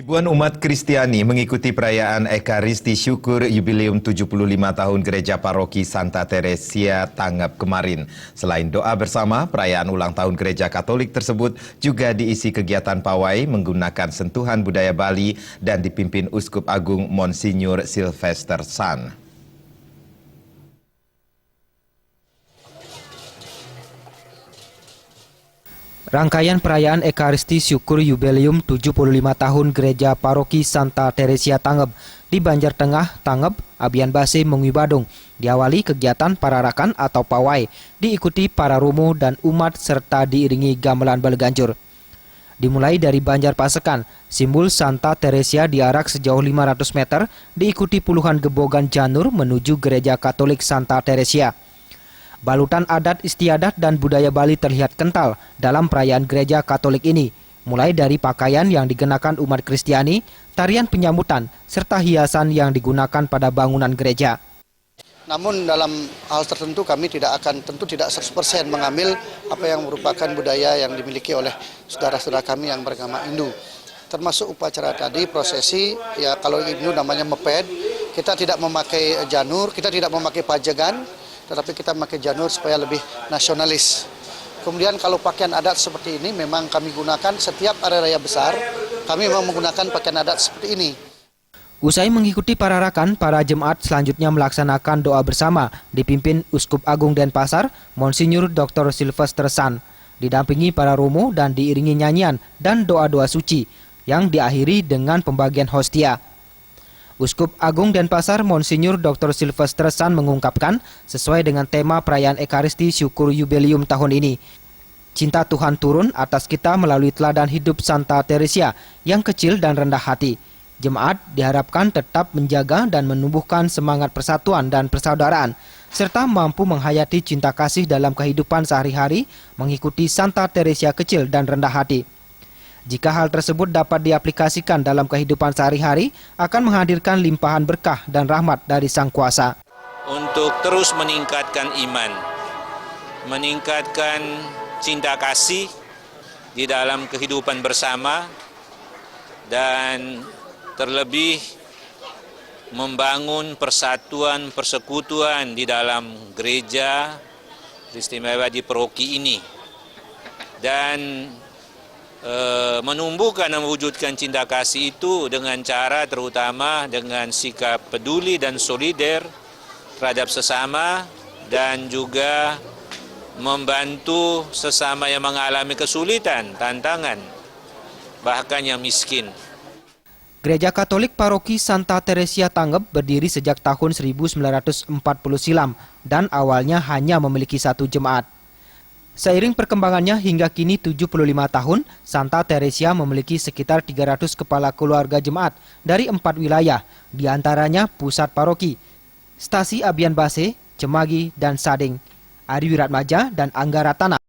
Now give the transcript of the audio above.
Ribuan umat Kristiani mengikuti perayaan Ekaristi Syukur Yubileum 75 tahun Gereja Paroki Santa Teresia Tangeb kemarin. Selain doa bersama, perayaan ulang tahun Gereja Katolik tersebut juga diisi kegiatan pawai menggunakan sentuhan budaya Bali dan dipimpin Uskup Agung Monsinyur Sylvester San. Rangkaian perayaan Ekaristi Syukur Yubileum 75 tahun Gereja Paroki Santa Teresia Tangeb di Banjar Tengah, Tangeb, Abian Base, Mengwi Badung diawali kegiatan pararakan atau pawai, diikuti para romo dan umat serta diiringi gamelan Baleganjur. Dimulai dari Banjar Pasekan, simbol Santa Teresia diarak sejauh 500 meter, diikuti puluhan gebogan janur menuju Gereja Katolik Santa Teresia. Balutan adat istiadat dan budaya Bali terlihat kental dalam perayaan Gereja Katolik ini, mulai dari pakaian yang dikenakan umat Kristiani, tarian penyambutan, serta hiasan yang digunakan pada bangunan gereja. Namun dalam hal tertentu kami tidak 100% mengambil apa yang merupakan budaya yang dimiliki oleh saudara-saudara kami yang beragama Hindu. Termasuk upacara tadi, prosesi, ya kalau Hindu namanya meped, kita tidak memakai janur, kita tidak memakai pajegan, tetapi kita memakai janur supaya lebih nasionalis. Kemudian kalau pakaian adat seperti ini memang kami gunakan setiap hari raya besar, kami memang menggunakan pakaian adat seperti ini. Usai mengikuti pararakan, para jemaat selanjutnya melaksanakan doa bersama dipimpin Uskup Agung Denpasar, Monsinyur Dr. Sylvester San, didampingi para romo dan diiringi nyanyian dan doa-doa suci yang diakhiri dengan pembagian hostia. Uskup Agung Denpasar Monsinyur Dr. Sylvester San mengungkapkan sesuai dengan tema perayaan Ekaristi Syukur Yubileum tahun ini. Cinta Tuhan turun atas kita melalui teladan hidup Santa Teresia yang kecil dan rendah hati. Jemaat diharapkan tetap menjaga dan menumbuhkan semangat persatuan dan persaudaraan, serta mampu menghayati cinta kasih dalam kehidupan sehari-hari mengikuti Santa Teresia kecil dan rendah hati. Jika hal tersebut dapat diaplikasikan dalam kehidupan sehari-hari, akan menghadirkan limpahan berkah dan rahmat dari Sang Kuasa. Untuk terus meningkatkan iman, meningkatkan cinta kasih di dalam kehidupan bersama, dan terlebih membangun persatuan persekutuan di dalam gereja istimewa di paroki ini, dan menumbuhkan dan mewujudkan cinta kasih itu dengan cara terutama dengan sikap peduli dan solider terhadap sesama, dan juga membantu sesama yang mengalami kesulitan, tantangan, bahkan yang miskin. Gereja Katolik Paroki Santa Teresia Tangeb berdiri sejak tahun 1940 silam dan awalnya hanya memiliki satu jemaat. Seiring perkembangannya hingga kini 75 tahun, Santa Teresia memiliki sekitar 300 kepala keluarga jemaat dari 4 wilayah, diantaranya pusat paroki, stasi Abian Base, Cemagi, dan Sading, Ari Wiratmaja, dan Anggaratana.